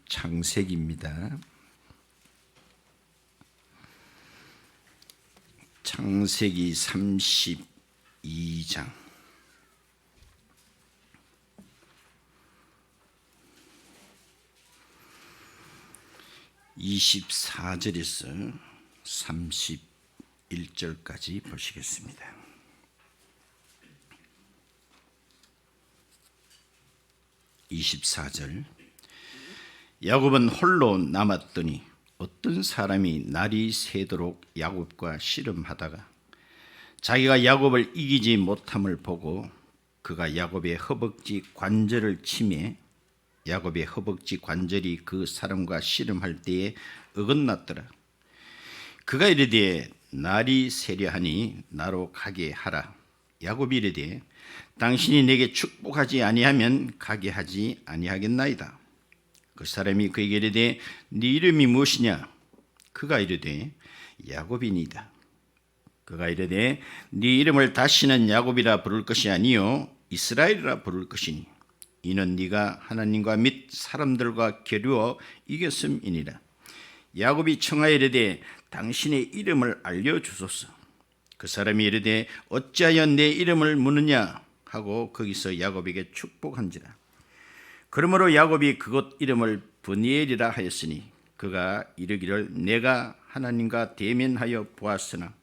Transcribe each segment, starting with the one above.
창세기입니다. 창세기 32장 24절에서 31절까지 보시겠습니다. (24절) 야곱은 홀로 남았더니 어떤 사람이 날이 새도록 야곱과 씨름하다가 자기가 야곱을 이기지 못함을 보고 그가 야곱의 허벅지 관절을 치매 야곱의 허벅지 관절이 그 사람과 씨름할 때에 어긋났더라. 그가 이르되 날이 새려하니 나로 가게 하라. 야곱이 이르되 당신이 내게 축복하지 아니하면 가게 하지 아니하겠나이다. 그 사람이 그에게 이르되 네 이름이 무엇이냐? 그가 이르되 야곱이니이다. 그가 이르되 네 이름을 다시는 야곱이라 부를 것이 아니요 이스라엘이라 부를 것이니 이는 네가 하나님과 및 사람들과 겨루어 이겼음이니라. 야곱이 청하여 이르되 당신의 이름을 알려주소서. 그 사람이 이르되 어찌하여 내 이름을 묻느냐 하고 거기서 야곱에게 축복한지라. 그러므로 야곱이 그곳 이름을 브니엘이라 하였으니 그가 이르기를 내가 하나님과 대면하여 보았으나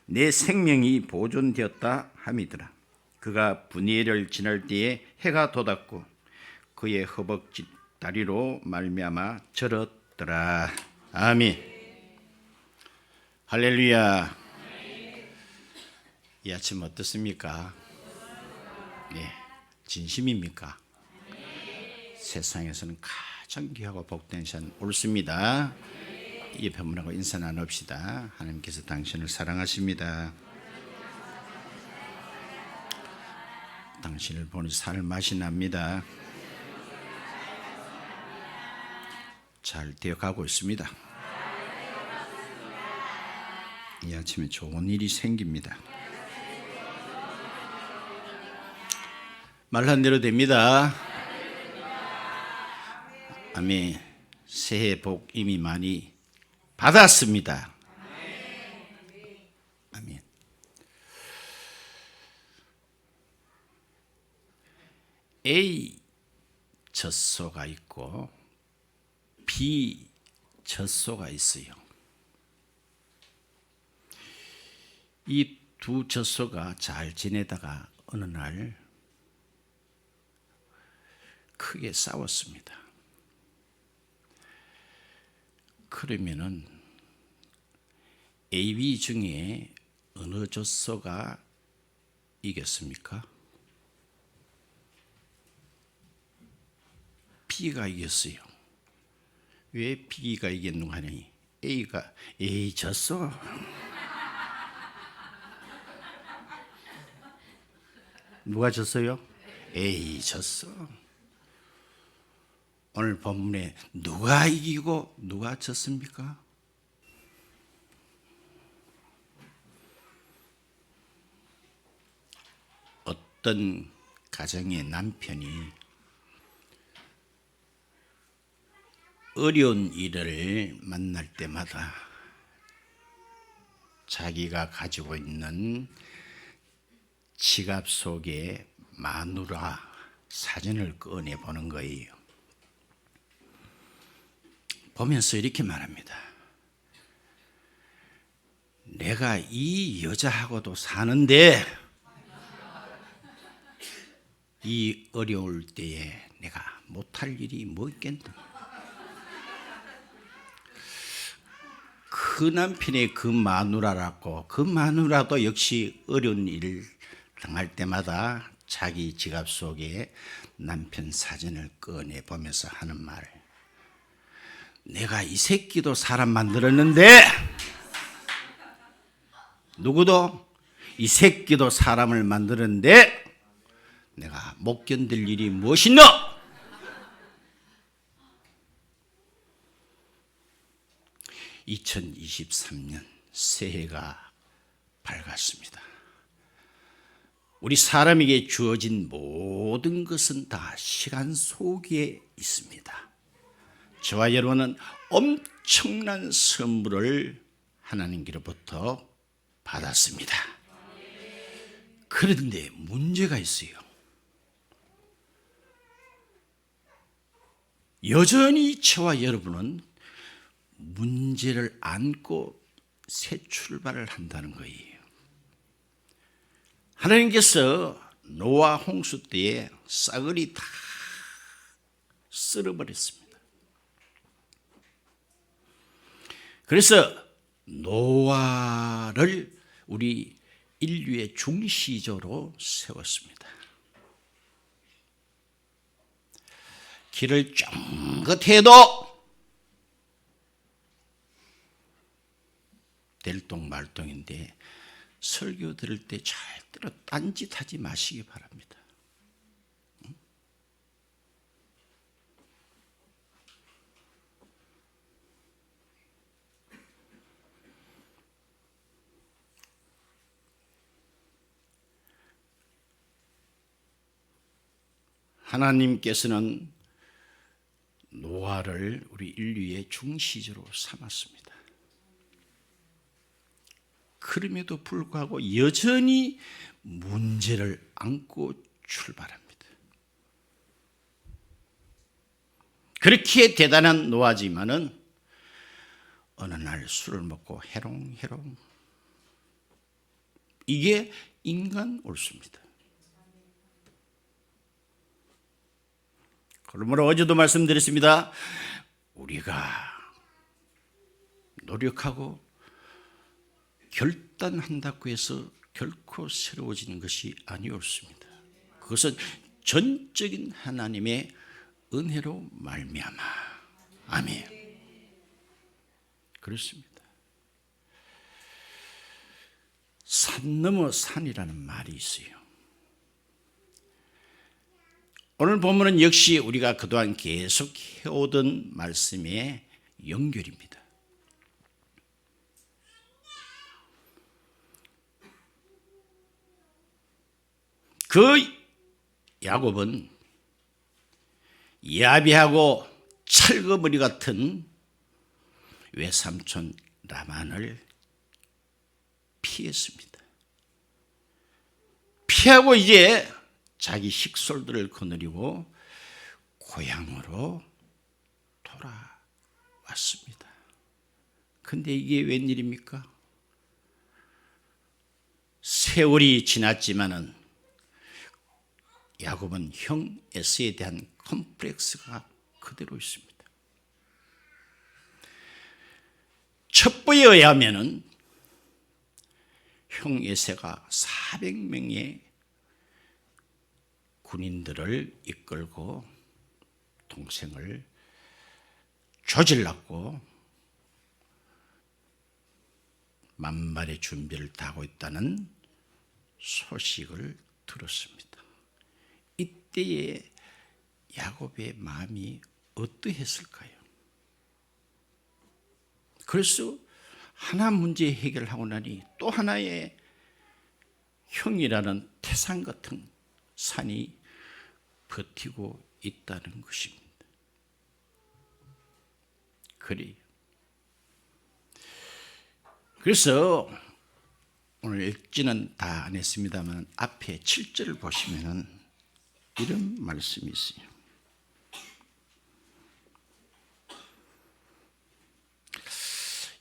내 생명이 보존되었다 함이더라. 그가 브니엘을 지날 때에 해가 돋았고 그의 허벅지 다리로 말미암아 절었더라. 아멘. 할렐루야. 이 아침 어떻습니까? 네, 진심입니까? 세상에서는 가장 귀하고 복된 시간 옳습니다. 옆에 분하고 인사 나눕시다. 하나님께서 당신을 사랑하십니다. 당신을 보니 살 맛이 납니다. 잘 되어가고 있습니다. 이 아침에 좋은 일이 생깁니다. 말한 대로 됩니다. 아멘. 새해 복 이미 많이 받았습니다. 아멘. A 젖소가 있고 B 젖소가 있어요. 이 두 젖소가 잘 지내다가 어느 날 크게 싸웠습니다. 그러면은 A, B 중에 어느 젖소가 이겼습니까? B가 이겼어요. 왜 B가 이겼는가 하니 A가 에이 졌어. 누가 졌어요? 에이 졌어. 오늘 본문에 누가 이기고 누가 졌습니까? 어떤 가정의 남편이 어려운 일을 만날 때마다 자기가 가지고 있는 지갑 속에 마누라 사진을 꺼내 보는 거예요. 보면서 이렇게 말합니다. 내가 이 여자하고도 사는데 이 어려울 때에 내가 못할 일이 뭐 있겠나? 그 남편의 그 마누라라고 그 마누라도 역시 어려운 일을 당할 때마다 자기 지갑 속에 남편 사진을 꺼내 보면서 하는 말. 내가 이 새끼도 사람 만들었는데 누구도 이 새끼도 사람을 만드는데 내가 못 견딜 일이 무엇이노? (2023년) 새해가 밝았습니다. 우리 사람에게 주어진 모든 것은 다 시간 속에 있습니다. 저와 여러분은 엄청난 선물을 하나님께로부터 받았습니다. 그런데 문제가 있어요. 여전히 저와 여러분은 문제를 안고 새 출발을 한다는 거예요. 하나님께서 노아 홍수 때에 싸그리 다 쓸어버렸습니다. 그래서 노아를 우리 인류의 중시자로 세웠습니다. 길을 쫑긋해도 될똥말똥인데 설교 들을 때 절대로 딴짓하지 마시기 바랍니다. 하나님께서는 노아를 우리 인류의 중시자로 삼았습니다. 그럼에도 불구하고 여전히 문제를 안고 출발합니다. 그렇게 대단한 노아지만은 어느 날 술을 먹고 해롱해롱. 이게 인간 옳습니다. 그러므로 어제도 말씀드렸습니다. 우리가 노력하고 결단한다고 해서 결코 새로워지는 것이 아니었습니다. 그것은 전적인 하나님의 은혜로 말미암아. 아멘. 그렇습니다. 산 넘어 산이라는 말이 있어요. 오늘 본문은 역시 우리가 그동안 계속 해오던 말씀의 연결입니다. 그 야곱은 야비하고 철거머리 같은 외삼촌 라반을 피했습니다. 피하고 이제 자기 식솔들을 거느리고 고향으로 돌아왔습니다. 근데 이게 웬일입니까? 세월이 지났지만은 야곱은 형 에서에 대한 컴플렉스가 그대로 있습니다. 첩보에 의하면은 형 에서가 400명의 군인들을 이끌고 동생을 조질렀고 만발의 준비를 다 하고 있다는 소식을 들었습니다. 이때의 야곱의 마음이 어떠했을까요? 그래서 하나 문제 해결하고 나니 또 하나의 형이라는 태산 같은 산이 버티고 있다는 것입니다. 그래요. 그래서 오늘 읽지는 다 안 했습니다만 앞에 7절을 보시면은 이런 말씀이 있어요.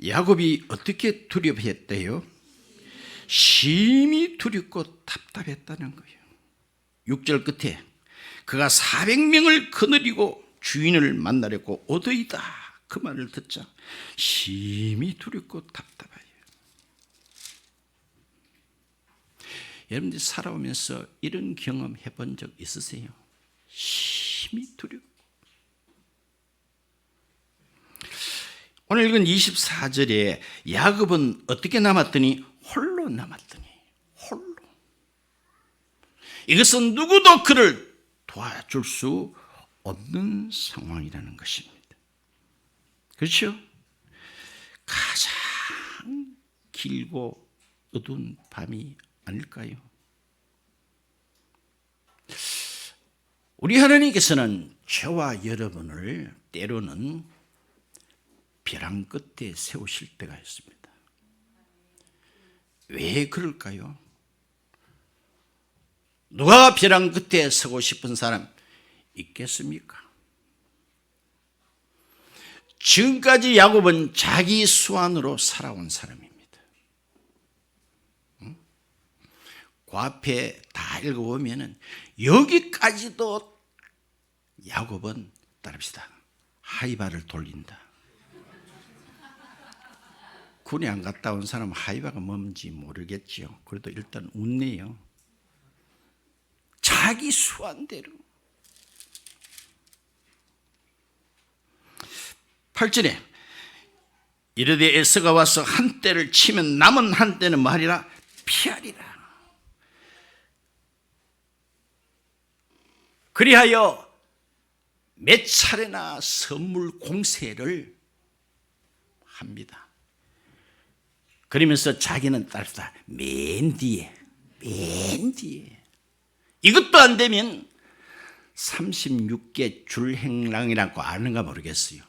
야곱이 어떻게 두렵했대요? 심히 두렵고 답답했다는 거예요. 6절 끝에 그가 400명을 거느리고 주인을 만나려고 오더이다. 그 말을 듣자 심히 두렵고 답답해요. 여러분들 살아오면서 이런 경험 해본 적 있으세요? 심히 두렵고. 오늘 읽은 24절에 야곱은 어떻게 남았더니 홀로 남았더니 홀로. 이것은 누구도 그를 도와줄 수 없는 상황이라는 것입니다. 그렇죠? 가장 길고 어두운 밤이 아닐까요? 우리 하나님께서는 저와 여러분을 때로는 벼랑 끝에 세우실 때가 있습니다. 왜 그럴까요? 누가 벼랑 끝에 서고 싶은 사람 있겠습니까? 지금까지 야곱은 자기 수완으로 살아온 사람입니다. 그 앞에 다 읽어보면 여기까지도 야곱은 따릅시다. 하이바를 돌린다. 군에 안 갔다 온 사람은 하이바가 뭔지 모르겠지요. 그래도 일단 웃네요. 자기 수완대로. 8절에 이르되 에서가 와서 한 때를 치면 남은 한 때는 뭐하리라? 피하리라. 그리하여 몇 차례나 선물 공세를 합니다. 그러면서 자기는 따릅시다. 맨 뒤에 이것도 안 되면 36개 줄행랑이라고 아는가 모르겠어요.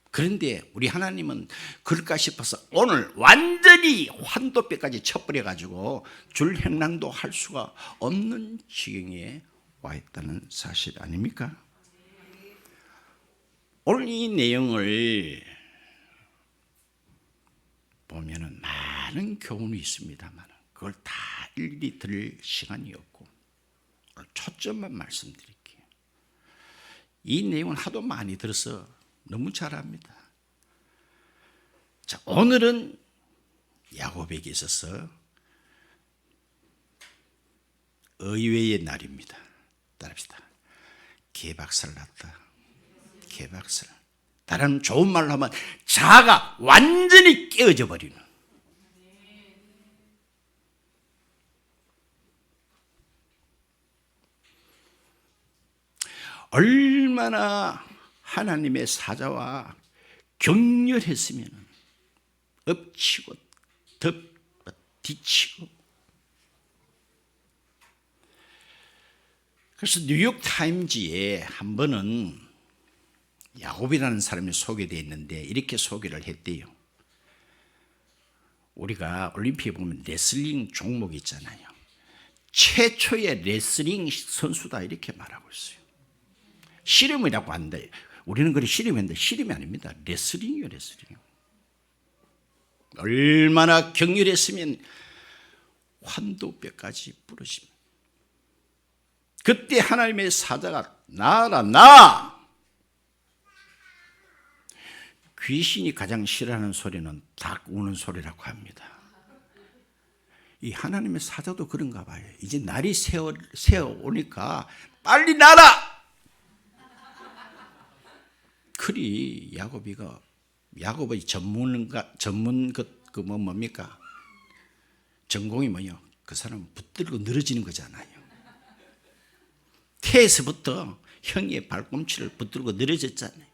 그런데 우리 하나님은 그럴까 싶어서 오늘 완전히 환도뼈까지 쳐버려가지고 줄행랑도 할 수가 없는 지경에 와 있다는 사실 아닙니까? 오늘 이 내용을 보면은 많은 교훈이 있습니다만 그걸 다 일일이 들을 시간이 없고 초점만 말씀드릴게요. 이 내용은 하도 많이 들어서 너무 잘 압니다. 자, 오늘은 야곱에게 있어서 의외의 날입니다. 따릅시다. 개박살 났다. 개박살. 다른 좋은 말로 하면 자아가 완전히 깨어져 버리는. 얼마나 하나님의 사자와 격렬했으면 엎치고 덮고 뒤치고. 그래서 뉴욕타임즈에 한 번은 야곱이라는 사람이 소개되어 있는데 이렇게 소개를 했대요. 우리가 올림픽에 보면 레슬링 종목이 있잖아요. 최초의 레슬링 선수다 이렇게 말하고 있어요. 씨름이라고 한대. 우리는 그래 씨름인데 씨름이 아닙니다. 레슬링이요, 레슬링. 얼마나 격렬했으면 환도뼈까지 부러집니다. 그때 하나님의 사자가 나아라 나. 귀신이 가장 싫어하는 소리는 닭 우는 소리라고 합니다. 이 하나님의 사자도 그런가 봐요. 이제 날이 새어오니까 빨리 나라. 그리 야곱의 전문 뭡니까? 전공이 뭐요? 그 사람은 붙들고 늘어지는 거잖아요. 태에서부터 형의 발꿈치를 붙들고 늘어졌잖아요.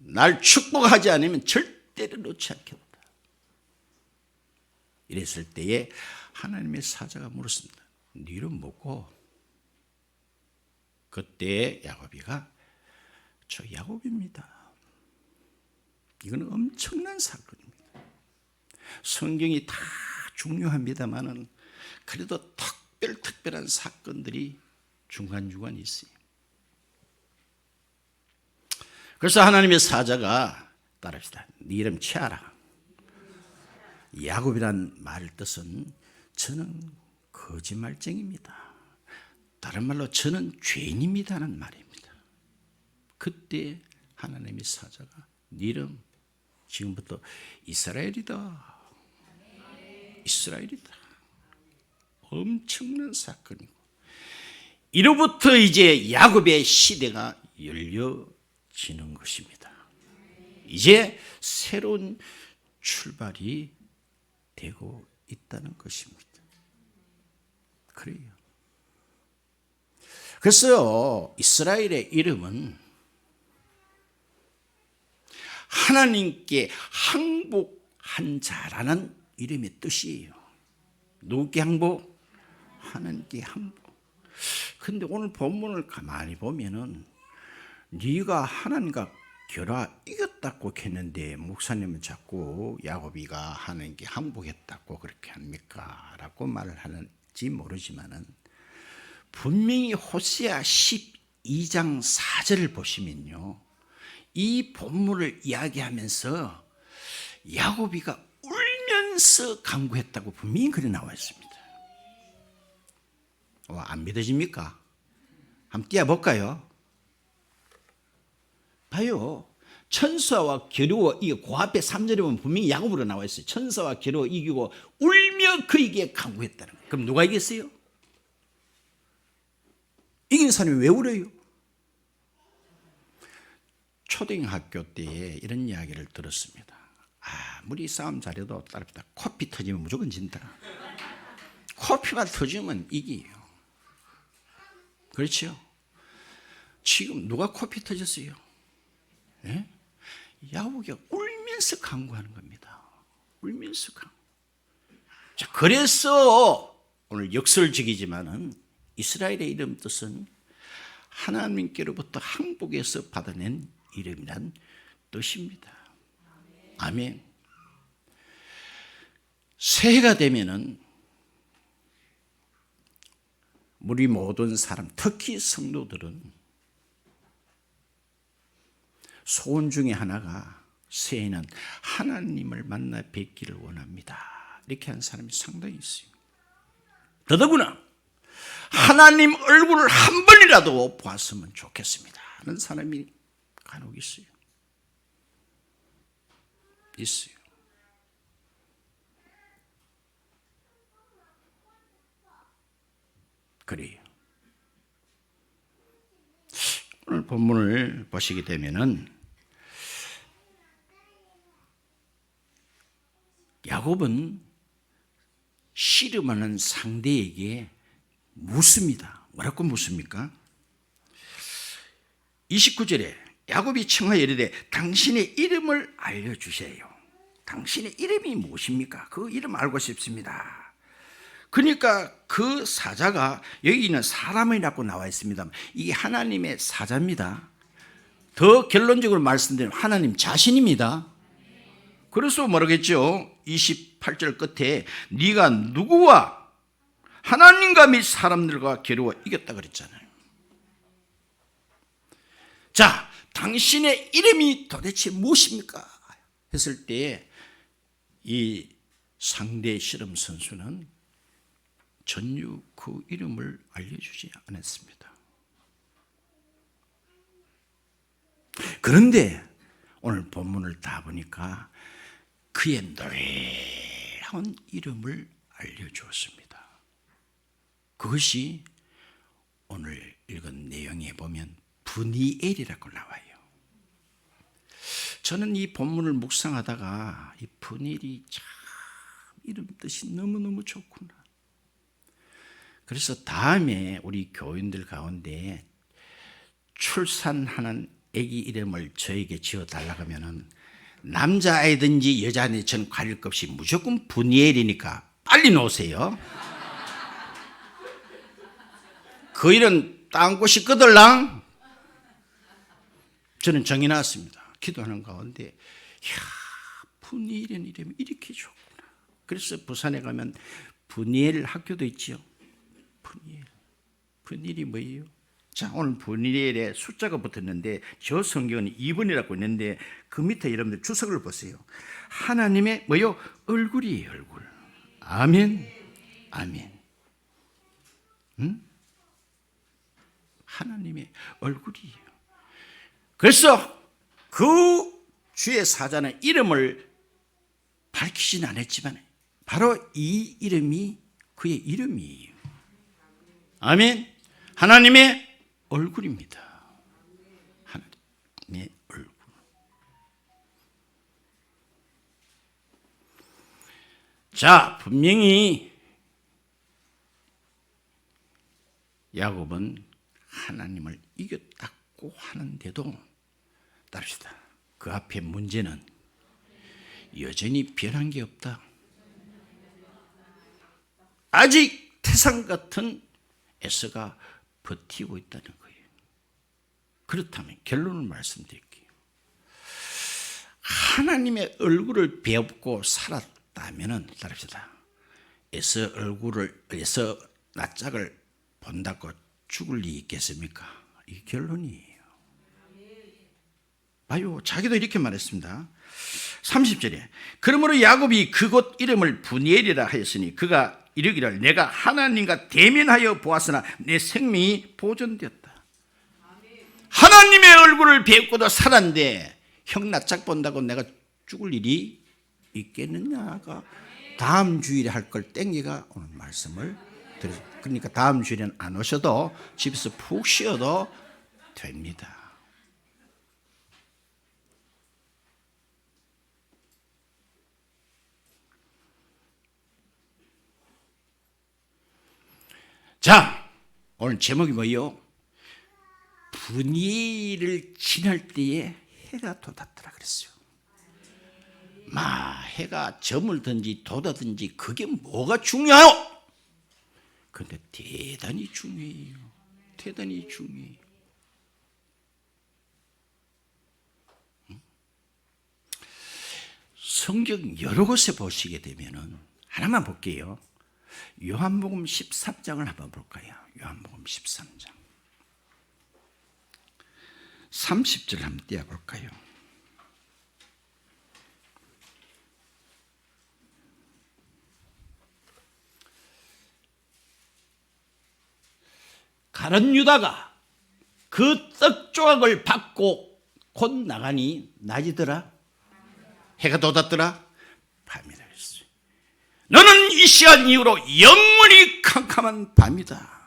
날 축복하지 않으면 절대로 놓지 않겠다. 이랬을 때에 하나님의 사자가 물었습니다. 네 이름 뭐고? 그때 야곱이가 저 야곱입니다. 이건 엄청난 사건입니다. 성경이 다 중요합니다만은 그래도 특별한 사건들이 중간중간 있어요. 그래서 하나님의 사자가 따릅시다. 네 이름 치아라. 야곱이란 말의 뜻은 저는 거짓말쟁입니다. 다른 말로 저는 죄인입니다는 말입니다. 그때 하나님의 사자가 네 이름 지금부터 이스라엘이다. 이스라엘이다. 엄청난 사건이고 이로부터 이제 야곱의 시대가 열려지는 것입니다. 이제 새로운 출발이 되고 있다는 것입니다. 그래요. 그래서 이스라엘의 이름은 하나님께 항복한 자라는 이름의 뜻이에요. 누구께 항복? 하나님께 항복. 근데 오늘 본문을 가만히 보면은 네가 하나님과 겨루어 이겼다고 했는데 목사님은 자꾸 야곱이가 하는 게 항복했다고 그렇게 합니까? 라고 말을 하는지 모르지만은 분명히 호세아 12장 4절을 보시면요, 이 본문을 이야기하면서 야곱이가 울면서 간구했다고 분명히 글이 나와 있습니다. 안 믿어집니까? 한번 띄워볼까요? 봐요. 천사와 겨루어 이기고, 그 앞에 3절에 보면 분명히 야곱으로 나와 있어요. 천사와 겨루어 이기고 울며 그에게 간구했다는 거예요. 그럼 누가 이겼어요? 이긴 사람이 왜 울어요? 초등학교 때 이런 이야기를 들었습니다. 아무리 싸움 잘해도 따릅니다. 코피 터지면 무조건 진다. 코피만 터지면 이기요. 그렇죠? 지금 누가 코피 터졌어요? 예? 야곱이 울면서 간구하는 겁니다. 울면서 간구. 자, 그래서 오늘 역설적이지만은 이스라엘의 이름 뜻은 하나님께로부터 항복해서 받아낸 이름이란 뜻입니다. 아멘. 새해가 되면은 우리 모든 사람, 특히 성도들은 소원 중에 하나가 새해는 하나님을 만나 뵙기를 원합니다. 이렇게 하는 사람이 상당히 있어요. 더더구나 하나님 얼굴을 한 번이라도 보았으면 좋겠습니다 하는 사람이 간혹 있어요. 있어요. 그래요. 오늘 본문을 보시게 되면은 야곱은 씨름하는 상대에게 묻습니다. 뭐라고 묻습니까? 29절에 야곱이 청하여 이르되 당신의 이름을 알려주세요. 당신의 이름이 무엇입니까? 그 이름 알고 싶습니다. 그러니까 그 사자가, 여기는 사람이라고 나와 있습니다. 이게 하나님의 사자입니다. 더 결론적으로 말씀드리면 하나님 자신입니다. 그래서 뭐라겠죠? 28절 끝에 네가 누구와 하나님과 및 사람들과 겨루어 이겼다 그랬잖아요. 자, 당신의 이름이 도대체 무엇입니까? 했을 때 이 상대 씨름 선수는 전혀 그 이름을 알려주지 않았습니다. 그런데 오늘 본문을 다 보니까 그의 노래한 이름을 알려주었습니다. 그것이 오늘 읽은 내용에 보면 브니엘이라고 나와요. 저는 이 본문을 묵상하다가 이 브니엘이 참 이름 뜻이 너무너무 좋구나. 그래서 다음에 우리 교인들 가운데 출산하는 아기 이름을 저에게 지어달라고 하면은 남자아이든지 여자아이든지 저는 가릴 것 없이 무조건 브니엘이니까 빨리 놓으세요. 그 이름 땅꽃이 끄들랑 저는 정해놨습니다. 기도하는 가운데 이야, 브니엘이라는 이름이 이렇게 좋구나. 그래서 부산에 가면 브니엘 학교도 있죠. 브니엘이 뭐예요? 자, 오늘 브니엘에 숫자가 붙었는데 저 성경은 2번이라고 있는데 그 밑에 여러분들 주석을 보세요. 하나님의 뭐요? 얼굴이에요, 얼굴. 아멘. 아멘. 응? 하나님의 얼굴이에요. 그래서 그 주의 사자는 이름을 밝히진 않았지만 바로 이 이름이 그의 이름이에요. 아멘. 하나님의 얼굴입니다. 하나님의 얼굴. 자, 분명히 야곱은 하나님을 이겼다고 하는데도 따릅시다. 그 앞에 문제는 여전히 변한 게 없다. 아직 태산 같은 에서가 버티고 있다는 거예요. 그렇다면 결론을 말씀드릴게요. 하나님의 얼굴을 배웠고 살았다면은 따릅시다. 에서 낯짝을 본다고 죽을 리 있겠습니까? 이 결론이에요. 봐요, 자기도 이렇게 말했습니다. 30절에 그러므로 야곱이 그곳 이름을 브니엘이라 하였으니 그가 이르기를 내가 하나님과 대면하여 보았으나 내 생명이 보존되었다. 하나님의 얼굴을 배우고도 살았는데 형 낯짝 본다고 내가 죽을 일이 있겠느냐가 다음 주일에 할 걸 땡기가 오늘 말씀을 드려요. 그러니까 다음 주일에는 안 오셔도 집에서 푹 쉬어도 됩니다. 자, 오늘 제목이 뭐예요? 분위를 지날 때에 해가 돋았더라 그랬어요. 해가 저물든지 돋아든지 그게 뭐가 중요해요? 그런데 대단히 중요해요. 대단히 중요해요. 성경 여러 곳에 보시게 되면은 하나만 볼게요. 요한복음 13장을 한번 볼까요? 요한복음 13장 30절 한번 띄워볼까요? 가룟 유다가 그 떡 조각을 받고 곧 나가니 낮이더라? 해가 돋았더라? 밤이라 했어요. 너는 이 시간 이후로 영원히 캄캄한 밤이다.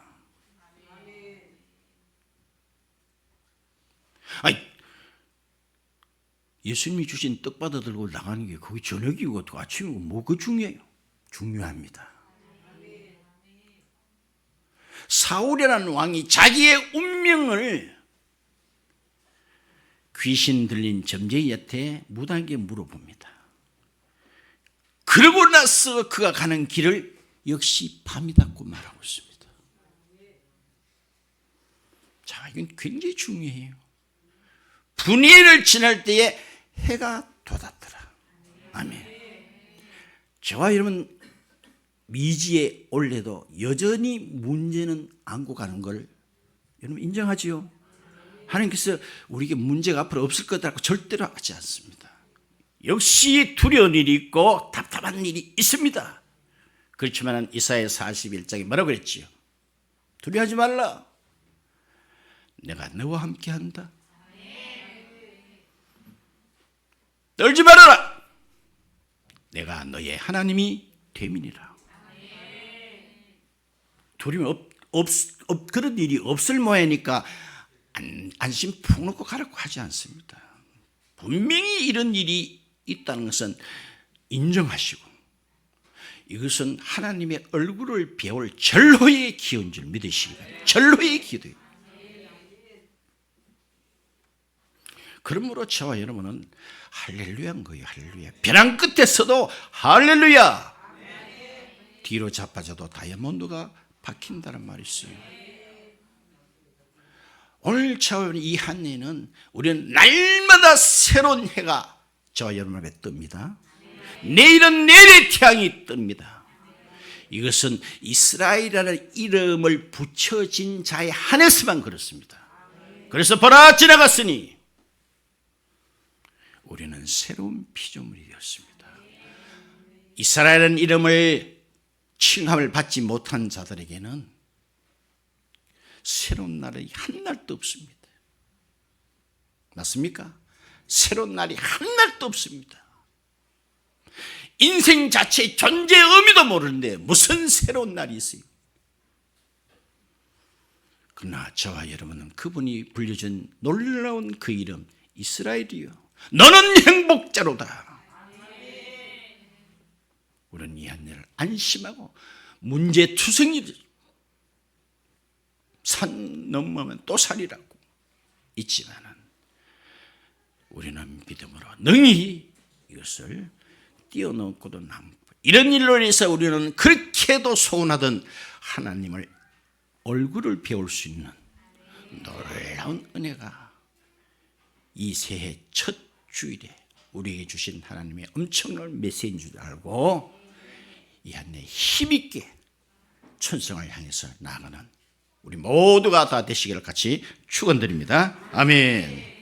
아니, 예수님이 주신 떡 받아 들고 나가는 게 거기 저녁이고 아침이고 뭐가 중요해요? 중요합니다. 사울이라는 왕이 자기의 운명을 귀신 들린 점쟁이한테 무당에게 물어봅니다. 그러고 나서 그가 가는 길을 역시 밤이다고 말하고 있습니다. 자, 이건 굉장히 중요해요. 분위를 지날 때에 해가 돋았더라. 아멘. 저와 여러분 미지에 올래도 여전히 문제는 안고 가는 걸 여러분 인정하지요? 하나님께서 우리에게 문제가 앞으로 없을 거라고 절대로 하지 않습니다. 역시 두려운 일이 있고 답답한 일이 있습니다. 그렇지만 이사야 41장에 뭐라고 그랬지요? 두려워하지 말라. 내가 너와 함께 한다. 떨지 말아라. 내가 너의 하나님이 됨이니라. 두려움 그런 일이 없을 모양이니까 안심 푹 놓고 가라고 하지 않습니다. 분명히 이런 일이 있다는 것은 인정하시고 이것은 하나님의 얼굴을 배울 절호의 기회인 줄 믿으시기 바랍니다. 절호의 기회예요. 그러므로 저와 여러분은 할렐루야인 거예요. 할렐루야. 벼랑 끝에서도 할렐루야. 뒤로 자빠져도 다이아몬드가 박힌다는 말이 있어요. 오늘 저와 이 한 해는 우리는 날마다 새로운 해가 저와 여러분 앞에 뜹니다. 내일은 내일의 태양이 뜹니다. 이것은 이스라엘이라는 이름을 붙여진 자의 한해서만 그렇습니다. 그래서 보라 지나갔으니 우리는 새로운 피조물이 되었습니다. 이스라엘이라는 이름을 칭함을 받지 못한 자들에게는 새로운 날이 한 날도 없습니다. 맞습니까? 새로운 날이 한 날도 없습니다. 인생 자체의 존재의 의미도 모르는데 무슨 새로운 날이 있어요? 그러나 저와 여러분은 그분이 불려준 놀라운 그 이름 이스라엘이요, 너는 행복자로다. 우리는 이 한 해를 안심하고 문제투성이를 산 넘으면 또 산이라고 있지만은 우리는 믿음으로 능히 이것을 뛰어넘고도 남고, 이런 일로 인해서 우리는 그렇게도 소원하던 하나님을 얼굴을 배울 수 있는 놀라운 은혜가 이 새해 첫 주일에 우리에게 주신 하나님의 엄청난 메시지인 줄 알고 이 한 해 힘있게 천성을 향해서 나아가는 우리 모두가 다 되시기를 같이 축원드립니다. 아멘.